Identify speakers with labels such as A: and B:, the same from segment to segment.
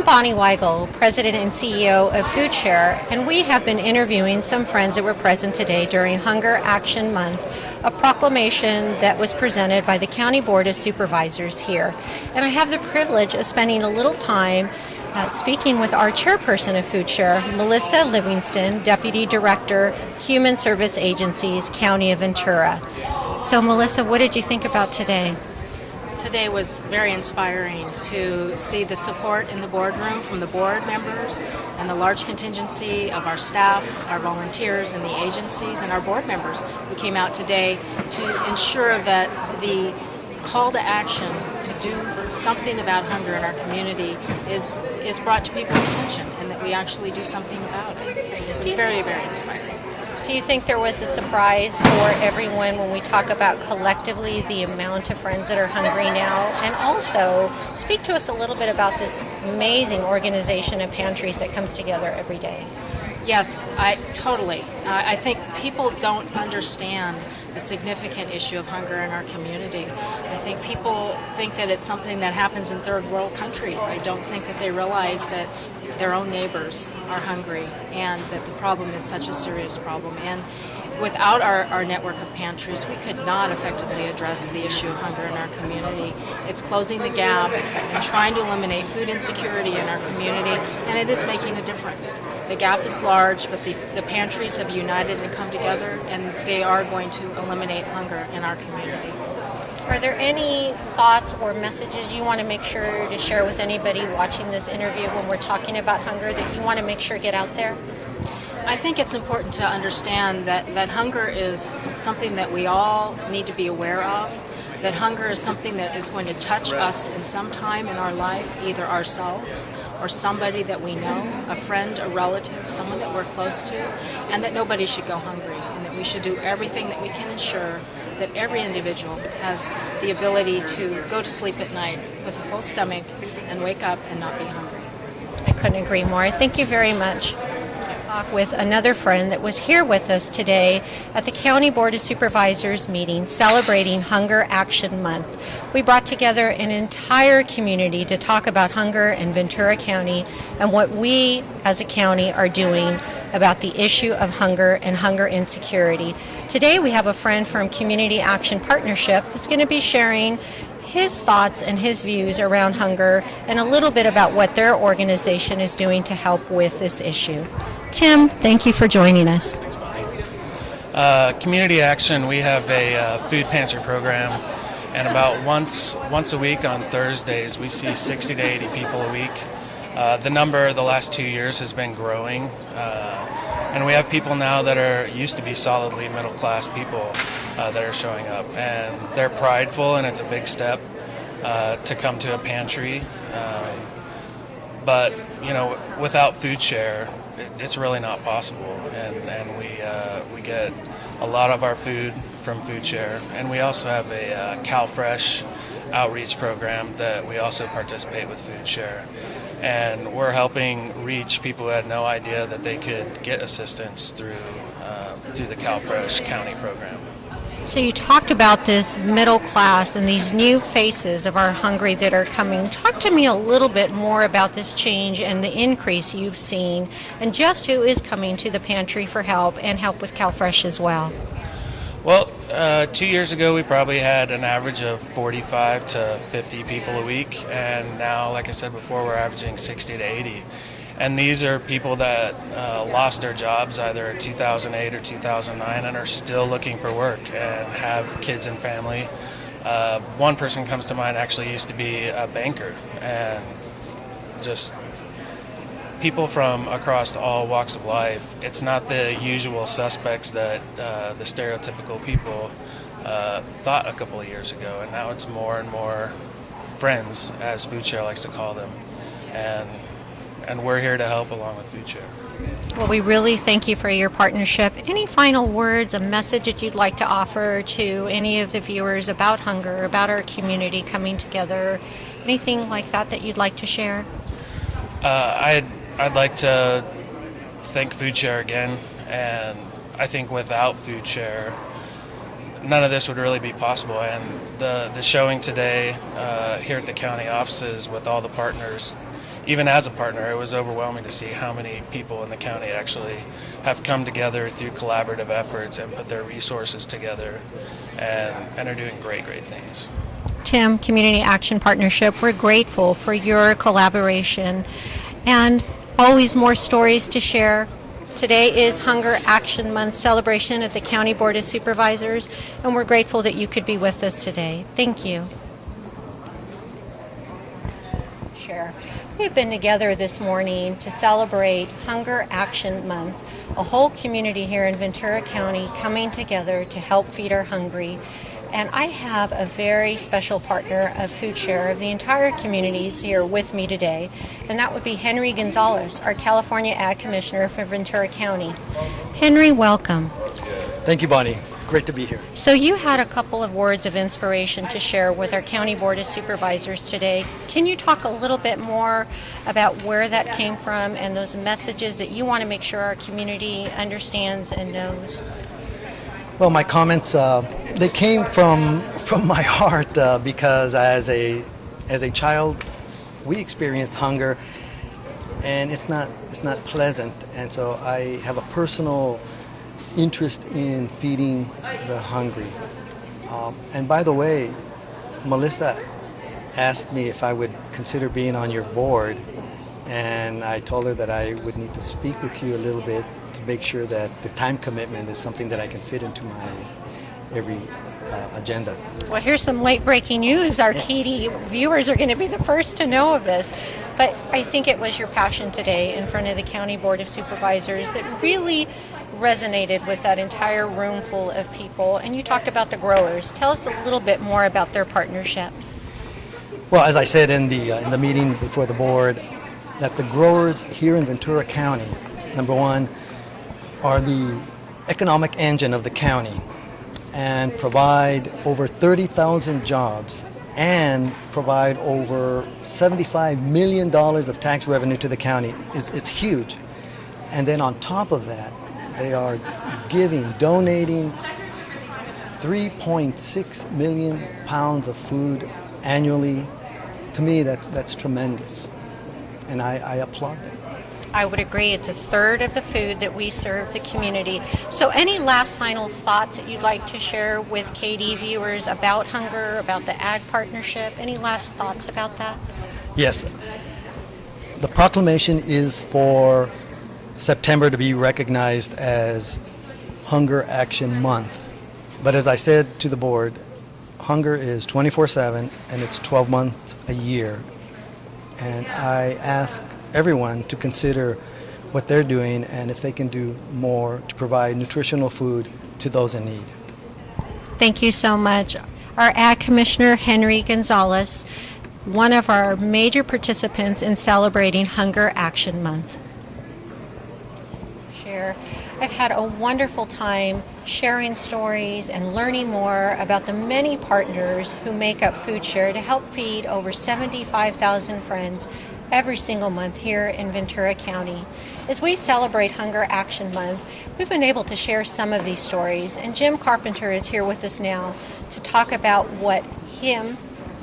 A: Bonnie Weigel, President and CEO of Foodshare, and we have been interviewing some friends that were present today during Hunger Action Month, a proclamation that was presented by the County Board of Supervisors here. And I have the privilege of spending a little time speaking with our chairperson of Foodshare, Melissa Livingston, Deputy Director, Human Service Agencies, County of Ventura. So Melissa, what did you think about today?
B: Today was very inspiring to see the support in the boardroom from the board members and the large contingency of our staff, our volunteers and the agencies and our board members who came out today to ensure that the call to action to do something about hunger in our community is brought to people's attention and that we actually do something about it. It was very, very inspiring.
A: Do you think there was a surprise for everyone when we talk about collectively the amount of friends that are hungry now? And also, speak to us a little bit about this amazing organization of pantries that comes together every day.
B: Yes, totally. I think people don't understand the significant issue of hunger in our community. I think people think that it's something that happens in third world countries. I don't think that they realize that their own neighbors are hungry and that the problem is such a serious problem. And without our network of pantries, we could not effectively address the issue of hunger in our community. It's closing the gap and trying to eliminate food insecurity in our community, and it is making a difference. The gap is large, but the pantries have united and come together, and they are going to eliminate hunger in our community.
A: Are there any thoughts or messages you want to make sure to share with anybody watching this interview when we're talking about hunger that you want to make sure get out there?
B: I think it's important to understand that hunger is something that we all need to be aware of, that hunger is something that is going to touch us in some time in our life, either ourselves or somebody that we know, a friend, a relative, someone that we're close to, and that nobody should go hungry, and that we should do everything that we can ensure that every individual has the ability to go to sleep at night with a full stomach and wake up and not be hungry.
A: I couldn't agree more. Thank you very much. With another friend that was here with us today at the County Board of Supervisors meeting celebrating Hunger Action Month. We brought together an entire community to talk about hunger in Ventura County and what we as a county are doing about the issue of hunger and hunger insecurity. Today we have a friend from Community Action Partnership that's going to be sharing his thoughts and his views around hunger and a little bit about what their organization is doing to help with this issue. Tim, thank you for joining us.
C: Thanks, Bonnie. Community Action, we have a food pantry program, and about once a week on Thursdays, we see 60 to 80 people a week. The number the last 2 years has been growing, and we have people now that are used to be solidly middle-class people that are showing up, and they're prideful, and it's a big step to come to a pantry. But without Foodshare, it's really not possible, and we get a lot of our food from Foodshare, and we also have a CalFresh outreach program that we also participate with Foodshare, and we're helping reach people who had no idea that they could get assistance through the CalFresh County program.
A: So you talked about this middle class and these new faces of our hungry that are coming. Talk to me a little bit more about this change and the increase you've seen and just who is coming to the pantry for help and help with CalFresh as well.
C: Well, 2 years ago we probably had an average of 45 to 50 people a week, and now, like I said before, we're averaging 60 to 80. And these are people that lost their jobs either in 2008 or 2009 and are still looking for work and have kids and family. One person comes to mind actually used to be a banker, and just people from across all walks of life. It's not the usual suspects that the stereotypical people thought a couple of years ago, and now it's more and more friends, as Foodshare likes to call them. And we're here to help along with Foodshare.
A: Well, we really thank you for your partnership. Any final words, a message that you'd like to offer to any of the viewers about hunger, about our community coming together, anything like that you'd like to share?
C: I'd like to thank Foodshare again, and I think without Foodshare, none of this would really be possible. And the showing today here at the county offices with all the partners even as a partner, it was overwhelming to see how many people in the county actually have come together through collaborative efforts and put their resources together and are doing great things.
A: Tim, Community Action Partnership, we're grateful for your collaboration and always more stories to share. Today is Hunger Action Month celebration at the County Board of Supervisors, and we're grateful that you could be with us today. Thank you. Share. We've been together this morning to celebrate Hunger Action Month, a whole community here in Ventura County coming together to help feed our hungry. And I have a very special partner of Foodshare of the entire communities here with me today, and that would be Henry Gonzales, our California Ag Commissioner for Ventura County. Henry, welcome.
D: Thank you, Bonnie. Great to be here.
A: So you had a couple of words of inspiration to share with our County Board of Supervisors today. Can you talk a little bit more about where that came from and those messages that you want to make sure our community understands and knows?
D: Well, my comments they came from my heart because as a child, we experienced hunger, and it's not pleasant. And so I have a personal interest in feeding the hungry. And by the way, Melissa asked me if I would consider being on your board, and I told her that I would need to speak with you a little bit to make sure that the time commitment is something that I can fit into my every agenda.
A: Well, here's some late breaking news. Our KD viewers are going to be the first to know of this. But I think it was your passion today in front of the County Board of Supervisors that really resonated with that entire room full of people. And you talked about the growers. Tell us a little bit more about their partnership.
D: Well, as I said in the meeting before the board, that the growers here in Ventura County, number one, are the economic engine of the county and provide over 30,000 jobs and provide over $75 million of tax revenue to the county. It's huge. And then on top of that, they are donating 3.6 million pounds of food annually. To me, that's tremendous. And I applaud them.
A: I would agree. It's a third of the food that we serve the community. So any last final thoughts that you'd like to share with KD viewers about hunger, about the Ag Partnership? Any last thoughts about that?
D: Yes. The proclamation is for September to be recognized as Hunger Action Month. But as I said to the board, hunger is 24/7 and it's 12 months a year. And I ask everyone to consider what they're doing and if they can do more to provide nutritional food to those in need.
A: Thank you so much. Our Ag Commissioner, Henry Gonzales, one of our major participants in celebrating Hunger Action Month. I've had a wonderful time sharing stories and learning more about the many partners who make up Foodshare to help feed over 75,000 friends every single month here in Ventura County. As we celebrate Hunger Action Month, we've been able to share some of these stories, and Jim Carpenter is here with us now to talk about what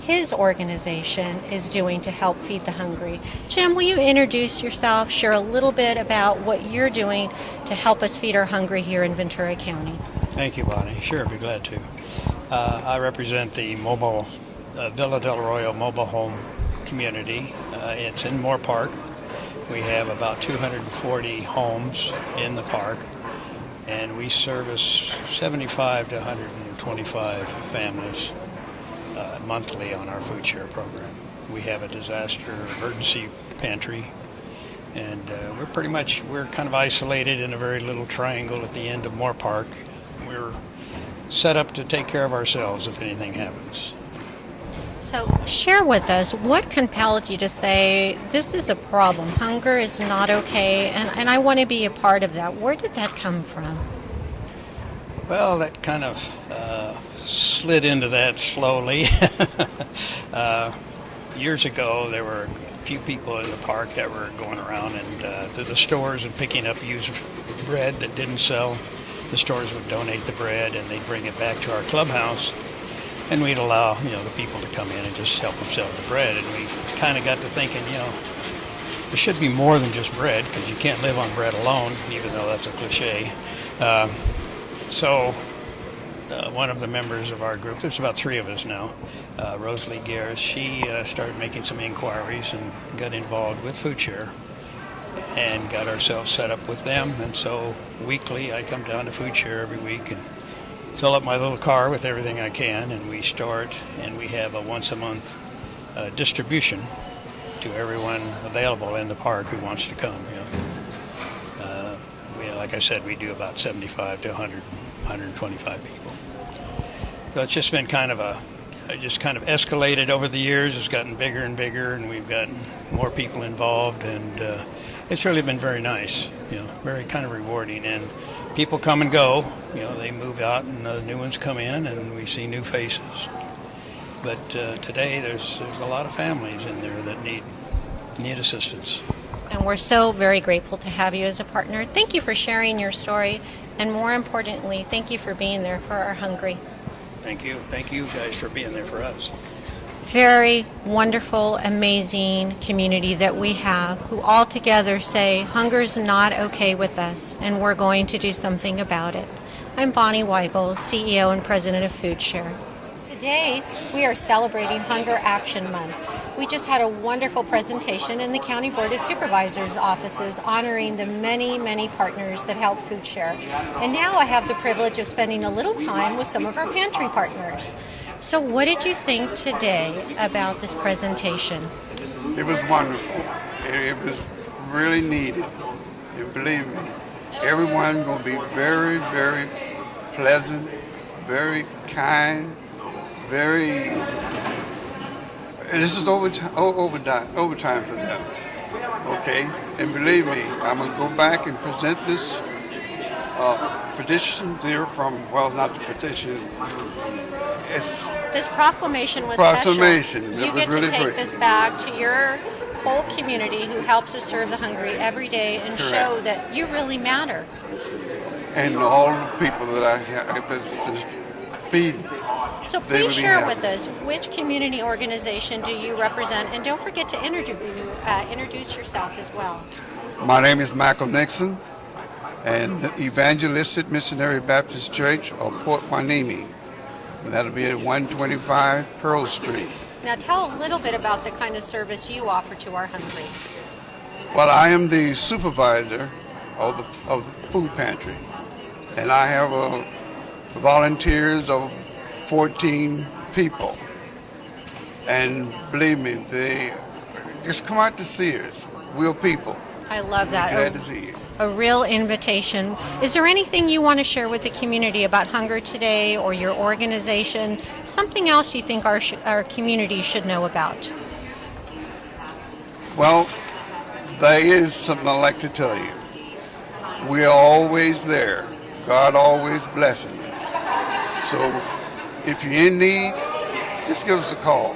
A: his organization is doing to help feed the hungry. Jim, will you introduce yourself, share a little bit about what you're doing to help us feed our hungry here in Ventura County?
E: Thank you, Bonnie. Sure, I'd be glad to. I represent the mobile Villa del Arroyo mobile home community. It's in Moore Park. We have about 240 homes in the park, and we service 75 to 125 families monthly on our Foodshare program. We have a disaster emergency pantry, and we're kind of isolated in a very little triangle at the end of Moore Park. We're set up to take care of ourselves if anything happens.
A: So share with us, what compelled you to say, this is a problem, hunger is not okay, and I want to be a part of that? Where did that come from?
E: Well, that kind of slid into that slowly. Years ago, there were a few people in the park that were going around and to the stores and picking up used bread that didn't sell. The stores would donate the bread and they'd bring it back to our clubhouse, and we'd allow the people to come in and just help themselves to bread. And we kind of got to thinking, it should be more than just bread, because you can't live on bread alone, even though that's a cliche. So one of the members of our group, there's about 3 of us now, Rosalie Garris, she started making some inquiries and got involved with Foodshare and got ourselves set up with them. And so weekly I come down to Foodshare every week and fill up my little car with everything I can, and we start, and we have a once a month distribution to everyone available in the park who wants to come. Like I said, we do about 75 to 100, 125 people. So it's just been kind of escalated over the years. It's gotten bigger and bigger, and we've got more people involved, and it's really been very nice, very kind of rewarding. And people come and go, they move out and new ones come in, and we see new faces. But today there's a lot of families in there that need assistance.
A: And we're so very grateful to have you as a partner. Thank you for sharing your story, and more importantly, thank you for being there for our hungry.
E: Thank you. Thank you guys for being there for us.
A: Very wonderful, amazing community that we have, who all together say hunger's not okay with us, and we're going to do something about it. I'm Bonnie Weigel, CEO and President of Foodshare. Today, we are celebrating Hunger Action Month. We just had a wonderful presentation in the County Board of Supervisors offices honoring the many, many partners that help Foodshare. And now I have the privilege of spending a little time with some of our pantry partners. So what did you think today about this presentation?
F: It was wonderful. It was really needed. And believe me, everyone will be very, very pleasant, very kind, this is overtime for them, okay? And believe me, I'm going to go back and present this petition there not the petition.
A: This proclamation was
F: proclamation.
A: Special. You get to take this back to your whole community who helps to serve the hungry every day and
F: Correct.
A: Show that you really matter.
F: And all the people that I have that feed.
A: So please share with us, which community organization do you represent? And don't forget to introduce yourself as well.
F: My name is Michael Nixon, and the Evangelistic Missionary Baptist Church of Port Hueneme. That'll be at 125 Pearl Street.
A: Now tell a little bit about the kind of service you offer to our hungry.
F: Well, I am the supervisor of the food pantry, and I have volunteers of 14 people. And believe me, they just come out to see us. We're people.
A: I love that.
F: Glad to see you.
A: A real invitation. Is there anything you want to share with the community about hunger today or your organization? Something else you think our community should know about?
F: Well, there is something I'd like to tell you. We are always there. God always blessing us. So if you're in need, just give us a call.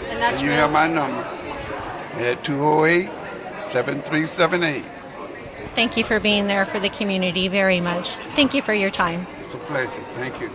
A: And
F: you have my number at 208-7378.
A: Thank you for being there for the community very much. Thank you for your time.
F: It's a pleasure. Thank you.